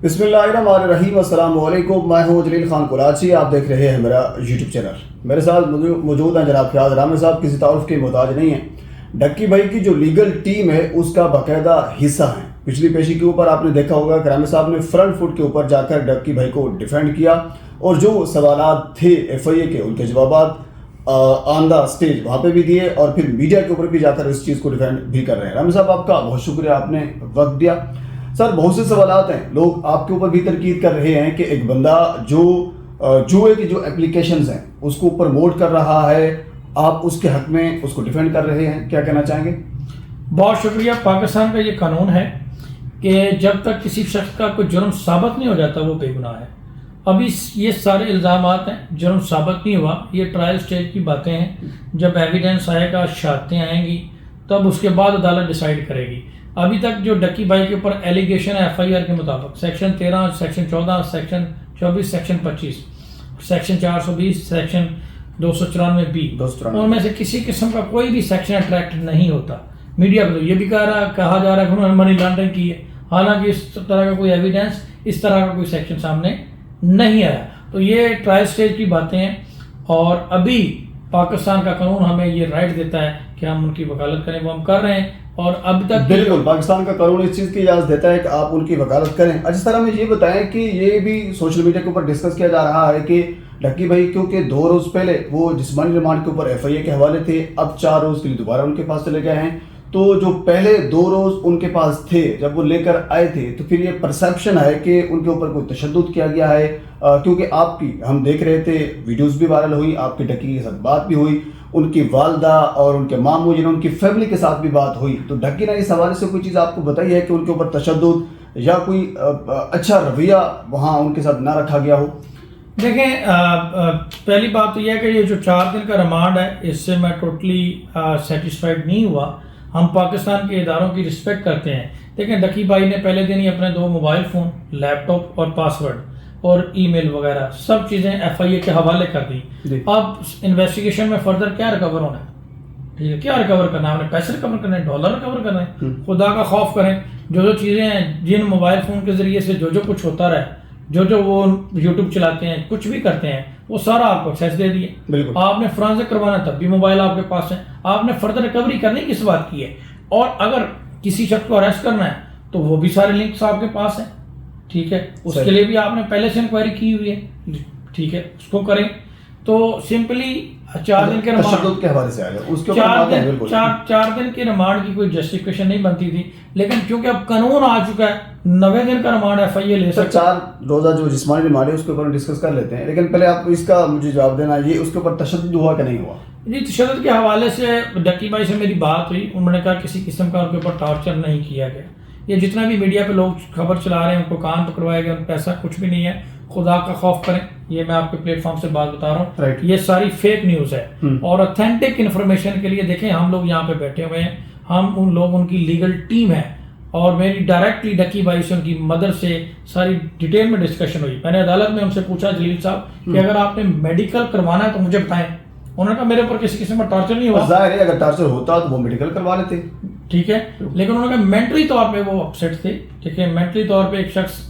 بسم اللہ الرحمن الرحیم، السلام علیکم۔ میں ہوں جلیل خان کراچی، آپ دیکھ رہے ہیں میرا یوٹیوب چینل۔ میرے ساتھ موجود ہیں جناب فیاض رامے صاحب، کسی تعارف کے محتاج نہیں ہیں۔ ڈکی بھائی کی جو لیگل ٹیم ہے اس کا باقاعدہ حصہ ہیں۔ پچھلی پیشی کے اوپر آپ نے دیکھا ہوگا کہ رامے صاحب نے فرنٹ فٹ کے اوپر جا کر ڈکی بھائی کو ڈیفینڈ کیا، اور جو سوالات تھے ایف آئی اے کے ان کے جوابات آن دا اسٹیج وہاں پہ بھی دیے، اور پھر میڈیا کے اوپر بھی جا کر اس چیز کو ڈیفینڈ بھی کر رہے ہیں۔ رامے صاحب آپ کا بہت شکریہ، آپ نے وقت دیا۔ سر، بہت سے سوالات ہیں، لوگ آپ کے اوپر بھی تنقید کر رہے ہیں کہ ایک بندہ جو جوئے کی جو اپلیکیشنز ہیں اس کو پروموٹ کر رہا ہے، آپ اس کے حق میں اس کو ڈیفینڈ کر رہے ہیں، کیا کہنا چاہیں گے؟ بہت شکریہ۔ پاکستان کا یہ قانون ہے کہ جب تک کسی شخص کا کوئی جرم ثابت نہیں ہو جاتا وہ بے گناہ ہے۔ ابھی یہ سارے الزامات ہیں، جرم ثابت نہیں ہوا، یہ ٹرائل سٹیج کی باتیں ہیں۔ جب ایویڈنس آئے گا، شہادتیں آئیں گی، تب اس کے بعد عدالت ڈیسائیڈ کرے گی۔ ابھی تک جو ڈکی بھائی کے اوپر ایلیگیشن ہے ایف آئی آر کے مطابق section 13، section 14، section 24، section 25، section 420، section 294B، ان میں سے کسی قسم کا کوئی بھی سیکشن اٹریکٹ نہیں ہوتا۔ میڈیا کو تو یہ بھی کہا جا رہا ہے کہ انہوں نے منی لانڈرنگ کی ہے، حالانکہ اس طرح کا کوئی ایویڈنس، اس طرح کا کوئی سیکشن سامنے نہیں آیا۔ تو یہ ٹرائل سٹیج کی باتیں ہیں، اور ابھی پاکستان کا قانون ہمیں یہ رائٹ دیتا ہے کہ ہم ان کی وکالت کریں، وہ ہم کر رہے ہیں۔ اور اب تک بالکل پاکستان کا قانون اس چیز کی اجازت دیتا ہے کہ آپ ان کی وکالت کریں۔ جس طرح میں یہ بتائیں کہ یہ بھی سوشل میڈیا کے اوپر ڈسکس کیا جا رہا ہے کہ ڈکی بھائی کیونکہ 2 روز پہلے وہ جسمانی ریمانڈ کے اوپر ایف آئی اے کے حوالے تھے، اب 4 روز کے لیے دوبارہ ان کے پاس چلے گئے ہیں، تو جو پہلے 2 روز ان کے پاس تھے جب وہ لے کر آئے تھے، تو پھر یہ پرسیپشن ہے کہ ان کے اوپر کوئی تشدد کیا گیا ہے، کیونکہ آپ کی ہم دیکھ رہے تھے ویڈیوز بھی وائرل ہوئی، آپ کی ڈکی کے ساتھ بات بھی ہوئی، ان کی والدہ اور ان کے ماموں جنہوں ان کی فیملی کے ساتھ بھی بات ہوئی۔ تو ڈکی نے اس حوالے سے کوئی چیز آپ کو بتائی ہے کہ ان کے اوپر تشدد یا کوئی اچھا رویہ وہاں ان کے ساتھ نہ رکھا گیا ہو؟ دیکھیں، پہلی بات تو یہ ہے کہ یہ جو 4 دن کا ریمانڈ ہے، اس سے میں ٹوٹلی سیٹسفائیڈ نہیں ہوا۔ ہم پاکستان کے اداروں کی رسپیکٹ کرتے ہیں۔ دیکھیں، ڈکی بھائی نے پہلے دن ہی اپنے 2 موبائل فون، لیپ ٹاپ اور پاسورڈ اور ای میل وغیرہ سب چیزیں ایف آئی اے کے حوالے کر دی۔ اب انویسٹیگیشن میں فردر کیا ریکور ہونا ہے؟ ٹھیک ہے، کیا ریکور کرنا ہے؟ ہم نے پیسے ریکور کرنا ہے، ڈالر ریکور کرنا ہے؟ خدا کا خوف کریں۔ جو چیزیں ہیں، جن موبائل فون کے ذریعے سے جو کچھ ہوتا رہا ہے، جو وہ یوٹیوب چلاتے ہیں، کچھ بھی کرتے ہیں، وہ سارا آپ کو ایکسیس دے دیے۔ آپ نے فرانزک کروانا تب بھی موبائل آپ کے پاس ہے، آپ نے فردر ریکوری کرنے کس بات کی ہے؟ اور اگر کسی شخص کو اریسٹ کرنا ہے تو وہ بھی سارے لنکس آپ کے پاس ہیں، ٹھیک ہے، اس کے لیے بھی آپ نے پہلے سے انکوائری کی ہوئی ہے، ٹھیک ہے، اس کو کریں۔ تو سمپلی 4 دن کے تشدد کے حوالے سے آئے اس کے اوپر 4 دن کے ریمانڈ کی کوئی جسٹیفیکیشن نہیں بنتی تھی، لیکن کیونکہ اب قانون آ چکا ہے، 90 دن کا ریمانڈ ایف آئی اے لے سکتا ہے۔ 4 روزہ جو جسمانی ریمانڈ ہے اس کے اوپر ڈسکس کر لیتے ہیں، لیکن پہلے آپ کو اس کا مجھے جواب دینا، یہ اس کے اوپر تشدد ہوا کہ نہیں ہوا؟ جی، تشدد کے حوالے سے ڈکی بھائی سے میری بات ہوئی، انہوں نے کہا کسی قسم کا ان کے اوپر ٹارچر نہیں کیا گیا۔ یہ جتنا بھی میڈیا پہ لوگ خبر چلا رہے ہیں، ان کو کان پکڑوایا گیا، ان پہ ایسا کچھ بھی نہیں ہے۔ خدا کا خوف کریں، یہ میں آپ کے پلیٹ فارم سے بات بتا رہا ہوں، یہ ساری فیک نیوز ہے۔ اور اوتھینٹک انفارمیشن کے لیے دیکھیں، ہم لوگ یہاں پہ بیٹھے ہوئے ہیں، ان کی لیگل ٹیم ہے، اور میری ڈائریکٹلی ڈکی بھائی سے، ان کی مدر سے ساری ڈیٹیل میں ڈسکشن ہوئی۔ میں نے عدالت میں ان سے پوچھا، جلیل صاحب کہ اگر آپ نے میڈیکل کروانا ہے تو مجھے بتائیں۔ انہوں نے کہا میرے اوپر کسی قسم کا ٹارچر نہیں ہوا۔ ظاہر ہے اگر ٹارچر ہوتا تو وہ میڈیکل کروا لیتے، ٹھیک ہے، لیکن انہوں نے کہا مینٹلی طور پہ وہ اپسیٹ تھے، ٹھیک ہے، مینٹلی طور پہ ایک شخص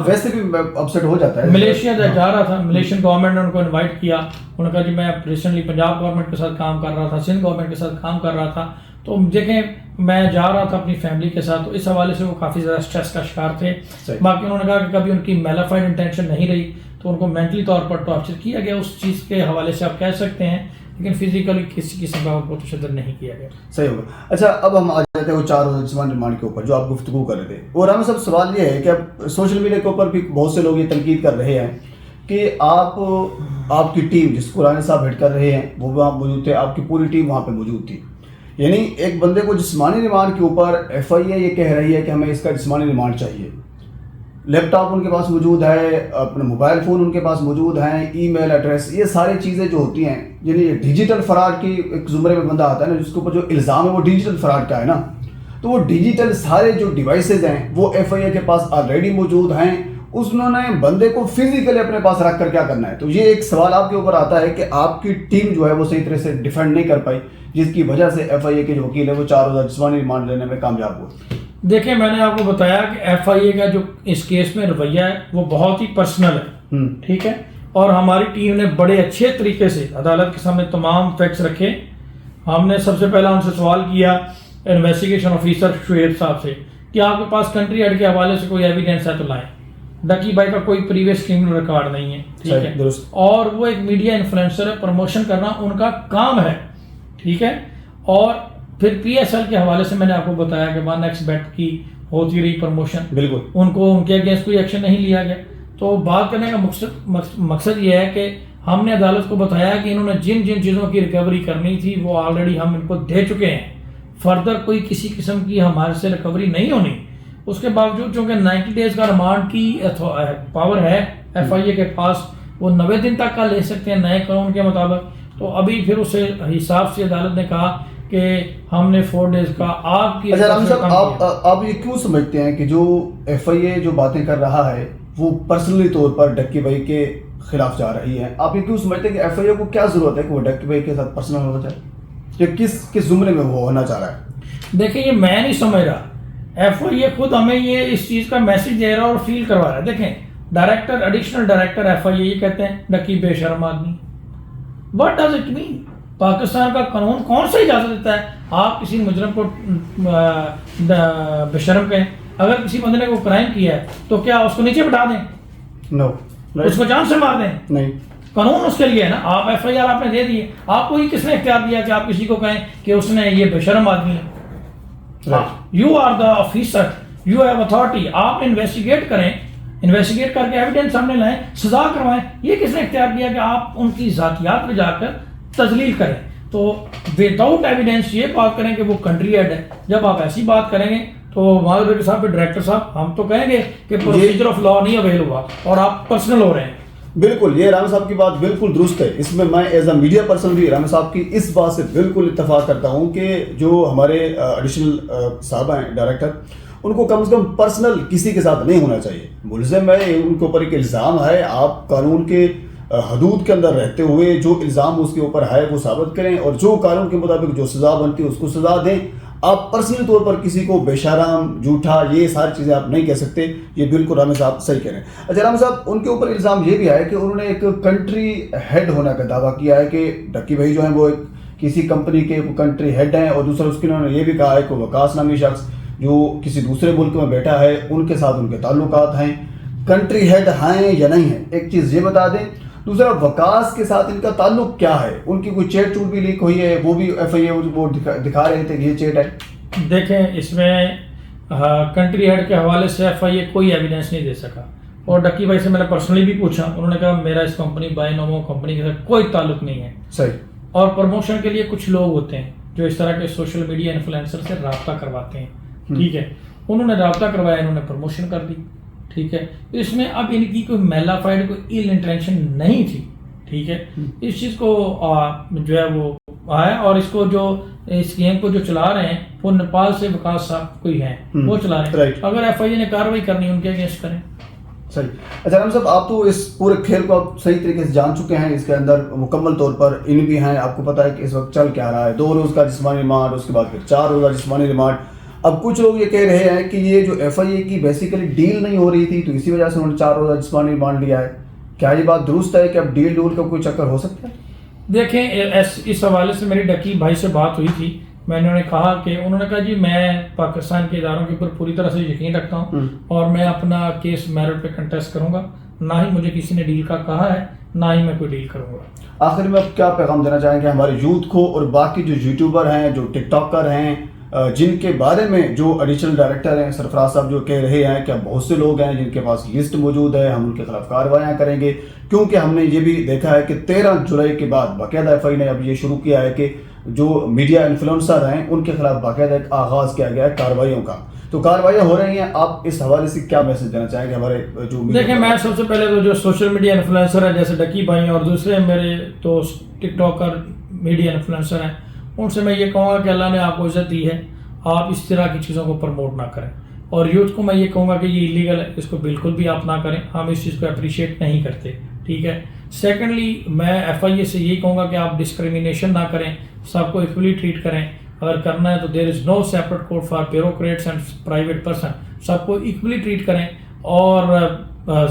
ویسے بھی اپسیٹ ہو جاتا ہے۔ ملیشیا جا رہا تھا، ملیشین گورنمنٹ نے ان کو انوائٹ کیا، انہوں نے کہا جی میں ریسنٹلی پنجاب گورنمنٹ کے ساتھ کام کر رہا تھا، سندھ گورنمنٹ کے ساتھ کام کر رہا تھا، تو دیکھیں میں جا رہا تھا اپنی فیملی کے ساتھ، تو اس حوالے سے وہ کافی زیادہ اسٹریس کا شکار تھے۔ باقی انہوں نے کہا کہ کبھی ان کی میلافائڈ انٹینشن نہیں رہی، تو ان کو مینٹلی طور پر ٹارچر کیا گیا، اس چیز کے حوالے سے آپ کہہ سکتے ہیں، لیکن فزیکلی کسی قسم کا ان کو تشدد نہیں کیا گیا۔ صحیح ہوگا۔ اچھا، اب ہم آ جاتے ہیں وہ 4 روز جسمانی ریمانڈ کے اوپر جو آپ گفتگو کر رہے تھے۔ اور رامے صاحب سوال یہ ہے کہ اب سوشل میڈیا کے اوپر بھی بہت سے لوگ یہ تنقید کر رہے ہیں کہ آپ کی ٹیم جس کو رانے صاحب ہیڈ کر رہے ہیں وہ وہاں موجود تھے، آپ کی پوری ٹیم وہاں پہ موجود تھی، یعنی ایک بندے کو جسمانی ریمانڈ کے اوپر ایف آئی اے یہ کہہ رہی ہے کہ ہمیں اس کا جسمانی ریمانڈ چاہیے، لیپ ٹاپ ان کے پاس موجود ہے، اپنے موبائل فون ان کے پاس موجود ہیں، ای میل ایڈریس، یہ ساری چیزیں جو ہوتی ہیں، یعنی ڈیجیٹل فراڈ کی ایک زمرے میں بندہ آتا ہے نا جس کے اوپر جو الزام ہے وہ ڈیجیٹل فراڈ کا ہے نا، تو وہ ڈیجیٹل سارے جو ڈیوائسز ہیں وہ ایف آئی اے کے پاس آلریڈی موجود ہیں، انہوں نے بندے کو فزیکلی اپنے پاس رکھ کر کیا کرنا ہے؟ تو یہ ایک سوال آپ کے اوپر آتا ہے کہ آپ کی ٹیم جو ہے وہ صحیح طرح سے ڈیفینڈ نہیں کر پائی، جس کی وجہ سے ایف آئی اے کے جو وکیل ہے وہ 4 روزہ جسمانی ریمانڈ لینے میں کامیاب ہوئے۔ دیکھیں میں نے آپ کو بتایا کہ ایف آئی اے کا جو اس کیس میں رویہ ہے وہ بہت ہی پرسنل ہے، ٹھیک ہے، اور ہماری ٹیم نے بڑے اچھے طریقے سے عدالت کے سامنے تمام فیکٹس رکھے. ہم نے سب سے پہلا ان سے سوال کیا انویسٹیگیشن آفیسر شعیب صاحب سے کہ آپ کے پاس کنٹری ہیڈ کے حوالے سے کوئی ایویڈنس ہے تو لائیں. ڈکی بھائی کا کوئی پریویس کرمنل ریکارڈ نہیں ہے، ٹھیک ہے، اور وہ ایک میڈیا انفلوئنسر ہے، پروموشن کرنا ان کا کام ہے، ٹھیک ہے. اور پھر پی ایس ایل کے حوالے سے میں نے آپ کو بتایا کہ 1x بیٹ کی ہوتی رہی پروموشن، بالکل ان کو ان کے اگینسٹ کوئی ایکشن نہیں لیا گیا. تو بات کرنے کا مقصد یہ ہے کہ ہم نے عدالت کو بتایا کہ انہوں نے جن جن چیزوں کی ریکوری کرنی تھی وہ آلریڈی ہم ان کو دے چکے ہیں. فردر کوئی کسی قسم کی ہمارے سے ریکوری نہیں ہونی. اس کے باوجود چونکہ 90 ڈیز کا ریمانڈ کی پاور ہے ایف آئی اے کے پاس، وہ 90 دن تک کا لے سکتے ہیں نئے قانون کے مطابق. تو ابھی پھر اس حساب سے عدالت نے کہا کہ ہم نے 4 ڈیز کا آپ کی. اچھا رام صاحب، آپ یہ کیوں سمجھتے ہیں کہ جو ایف آئی اے جو باتیں کر رہا ہے وہ پرسنلی طور پر ڈکی بھائی کے خلاف جا رہی ہے؟ آپ یہ کیوں سمجھتے ہیں کہ ایف آئی اے کو کیا ضرورت ہے کہ وہ ڈکی بھائی کے ساتھ پرسنل ہو جائے، یا کس زمرے میں وہ ہونا چاہ رہا ہے؟ دیکھیں یہ میں نہیں سمجھ رہا، ایف آئی اے خود ہمیں یہ اس چیز کا میسج دے رہا ہے اور فیل کروا رہا ہے. دیکھیں ڈائریکٹر ایڈیشنل ڈائریکٹر ایف آئی اے یہ کہتے ہیں ڈکی بے شرم آدمی. What does it mean? Pakistan کا قانون کون سا اجازت دیتا ہے آپ کسی مجرم کو بے شرم کہیں؟ اگر کسی بندے نے کوئی کرائم کیا ہے تو کیا اس کو نیچے بٹھا دیں؟ نو. اس کو جان سے مار دیں؟ نہیں. قانون اس کے لیے ہے نا. آپ ایف آئی آر آپ نے دے دیے، آپ کو یہ کس نے اختیار دیا کہ آپ کسی کو کہیں کہ اس نے یہ بے شرم آدمی ہے؟ You are the officer, you have authority. آپ انویسٹیگیٹ کریں، انویسٹیگیٹ کر کے ایویڈنس سامنے لائیں، سزا کروائیں. یہ کس نے اختیار دیا کہ آپ ان کی ذاتیات پہ جا کر تذلیل کریں؟ تو وداؤٹ ایویڈنس یہ بات کریں کہ وہ کنٹری ہیڈ ہے. جب آپ ایسی بات کریں گے تو مہاجر صاحب ڈائریکٹر صاحب ہم تو کہیں گے کہ پروسیجر آف لا نہیں اویل ہوا اور آپ پرسنل ہو رہے ہیں. بالکل، یہ رانا صاحب کی بات بالکل درست ہے. اس میں ایز اے میڈیا پرسن بھی رانا صاحب کی اس بات سے بالکل اتفاق کرتا ہوں کہ جو ہمارے ایڈیشنل صاحب ہیں ڈائریکٹر، ان کو کم از کم پرسنل کسی کے ساتھ نہیں ہونا چاہیے. ملزم ہے، ان کے اوپر ایک الزام ہے، آپ قانون کے حدود کے اندر رہتے ہوئے جو الزام اس کے اوپر ہے وہ ثابت کریں، اور جو قانون کے مطابق جو سزا بنتی ہے اس کو سزا دیں. آپ پرسنل طور پر کسی کو بے شرم، جھوٹا، یہ ساری چیزیں آپ نہیں کہہ سکتے. یہ بالکل رامے صاحب صحیح کہہ رہے ہیں. اچھا رامے صاحب، ان کے اوپر الزام یہ بھی ہے کہ انہوں نے ایک کنٹری ہیڈ ہونے کا دعویٰ کیا ہے کہ ڈکی بھائی جو ہیں وہ کسی کمپنی کے کنٹری ہیڈ ہیں، اور دوسرا اس کے انہوں نے یہ بھی کہا ہے کہ وکاس نامی شخص جو کسی دوسرے ملک میں بیٹھا ہے ان کے ساتھ ان کے تعلقات ہیں. کنٹری ہیڈ ہیں یا نہیں ہیں، ایک چیز یہ بتا دیں. دوسرا وکاس کے ساتھ ان کا تعلق کیا ہے؟ ان کی کوئی چیٹ چوٹ بھی لیک ہوئی ہے، وہ بھی ایف آئی اے وہ دکھا رہے تھے کہ یہ چیٹ ہے. دیکھیں اس میں کنٹری ہیڈ کے حوالے سے ایف آئی اے کوئی ایویڈنس نہیں دے سکا. اور ڈکی بھائی سے میں نے پرسنلی بھی پوچھا، انہوں نے کہا میرا اس کمپنی بائی نومو کمپنی کے ساتھ کوئی تعلق نہیں ہے. صحیح. اور پروموشن کے لیے کچھ لوگ ہوتے ہیں جو اس طرح کے سوشل میڈیا انفلوئنسر سے رابطہ کرواتے ہیں، ٹھیک ہے. انہوں نے رابطہ کروایا، انہوں نے پروموشن کر دی، ٹھیک ہے. اس میں اب ان کی کوئی میلا فائڈ کوئی ایل انٹینشن نہیں تھی، ٹھیک ہے. اس چیز کو جو ہے وہ آیا، اور اس کو جو اس گیم کو جو چلا رہے ہیں وہ نیپال سے وکاس صاحب کوئی ہیں وہ چلا رہے ہیں. اگر ایف آئی اے نے کارروائی کرنی ان کے اگینسٹ کریں. صحیح. اچھا رام صاحب، آپ تو اس پورے کھیل کو آپ صحیح طریقے سے جان چکے ہیں، اس کے اندر مکمل طور پر ان بھی ہیں. آپ کو پتا ہے کہ اس وقت چل کیا رہا ہے. 2 روز کا جسمانی ریمانڈ، اس کے بعد پھر 4 روزہ جسمانی ریمانڈ. اب کچھ لوگ یہ کہہ رہے ہیں کہ یہ جو ایف آئی اے کی بیسیکلی ڈیل نہیں ہو رہی تھی تو اسی وجہ سے انہوں نے 4 روزہ جسمانی ریمانڈ لیا ہے. کیا یہ بات درست ہے کہ اب ڈیل ڈول کا کوئی چکر ہو سکتا ہے؟ دیکھیں اس حوالے سے میری ڈکی بھائی سے بات ہوئی تھی. میں نے کہا کہ انہوں نے کہا جی میں پاکستان کے اداروں کے اوپر پوری طرح سے یقین رکھتا ہوں اور میں اپنا کیس میرٹ پہ کنٹیسٹ کروں گا. نہ ہی مجھے کسی نے ڈیل کا کہا ہے، نہ ہی میں کوئی ڈیل کروں گا. آخر میں آپ کیا پیغام دینا چاہیں گے ہمارے یوتھ کو اور باقی جو یوٹیوبر ہیں، جو ٹک ٹاکر ہیں، جن کے بارے میں جو ایڈیشنل ڈائریکٹر ہیں سرفراز صاحب جو کہہ رہے ہیں کہ بہت سے لوگ ہیں جن کے پاس لسٹ موجود ہے، ہم ان کے خلاف کارروائیاں کریں گے، کیونکہ ہم نے یہ بھی دیکھا ہے کہ 13 جولائی کے بعد باقاعدہ ایف آئی نے اب یہ شروع کیا ہے کہ جو میڈیا انفلوئنسر ہیں ان کے خلاف باقاعدہ ایک آغاز کیا گیا ہے کارروائیوں کا. تو کارروائیاں ہو رہی ہیں. آپ اس حوالے سے کیا میسج دینا چاہیں گے ہمارے جو دیکھیں میں سب سے پہلے تو جو سوشل میڈیا انفلوئنسر ہیں جیسے ڈکی بھائی اور دوسرے میرے دوست ٹک ٹاکر میڈیا انفلوئنسر ہیں، ان سے میں یہ کہوں گا کہ اللہ نے آپ کو عزت دی ہے، آپ اس طرح کی چیزوں کو پروموٹ نہ کریں. اور یوتھ کو میں یہ کہوں گا کہ یہ ایلیگل ہے، اس کو بالکل بھی آپ نہ کریں. ہم اس چیز کو اپریشیٹ نہیں کرتے، ٹھیک ہے. سیکنڈلی میں ایف آئی اے سے یہی کہوں گا کہ آپ ڈسکریمنیشن نہ کریں، سب کو ایکولی ٹریٹ کریں. اگر کرنا ہے تو there is no separate court for bureaucrats and private person. سب کو ایکولی ٹریٹ کریں اور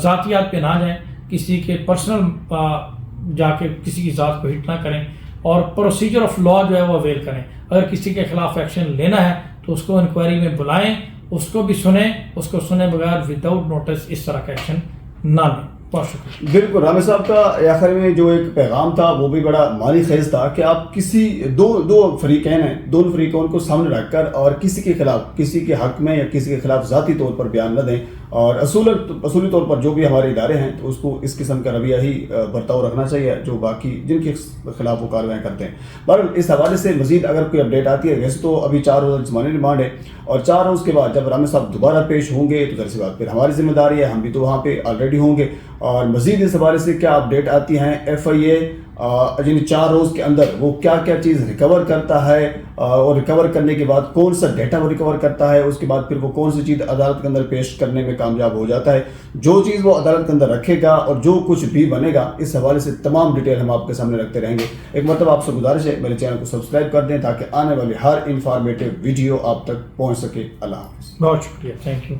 ذاتیات پہ نہ جائیں, کسی کے پرسنل جا کے کسی کی ذات کو ہٹ نہ کریں, اور پروسیجر آف لا جو ہے وہ اویل کریں. اگر کسی کے خلاف ایکشن لینا ہے تو اس کو انکوائری میں بلائیں, اس کو بھی سنیں, اس کو سنے بغیر وداؤٹ نوٹس اس طرح کا ایکشن نہ لیں. بہت شکریہ. بالکل رامے صاحب کا آخر میں جو ایک پیغام تھا وہ بھی بڑا معنی خیز تھا کہ آپ کسی دو فریقین ہیں, دونوں فریقوں کو سامنے رکھ کر اور کسی کے خلاف, کسی کے حق میں یا کسی کے خلاف ذاتی طور پر بیان نہ دیں, اور اصولی طور پر جو بھی ہمارے ادارے ہیں تو اس کو اس قسم کا رویہ ہی برتاؤ رکھنا چاہیے جو باقی جن کے خلاف وہ کارروائیں کرتے ہیں. بہرحال اس حوالے سے مزید اگر کوئی اپڈیٹ آتی ہے, ویسے تو ابھی 4 روز جسمانی ریمانڈ ہے, اور 4 روز کے بعد جب رامے صاحب دوبارہ پیش ہوں گے تو ظاہر سی بات پھر ہماری ذمہ داری ہے, ہم بھی تو وہاں پہ آلریڈی ہوں گے. اور مزید اس حوالے سے کیا اپڈیٹ آتی ہیں, ایف آئی اے یعنی 4 روز کے اندر وہ کیا کیا چیز ریکور کرتا ہے, اور ریکور کرنے کے بعد کون سا ڈیٹا وہ ریکور کرتا ہے, اس کے بعد پھر وہ کون سی چیز عدالت کے اندر پیش کرنے میں کامیاب ہو جاتا ہے, جو چیز وہ عدالت کے اندر رکھے گا اور جو کچھ بھی بنے گا, اس حوالے سے تمام ڈیٹیل ہم آپ کے سامنے رکھتے رہیں گے. ایک مرتبہ آپ سے گزارش ہے میرے چینل کو سبسکرائب کر دیں تاکہ آنے والی ہر انفارمیٹیو ویڈیو آپ تک پہنچ سکے. اللہ حافظ. بہت شکریہ. Thank you.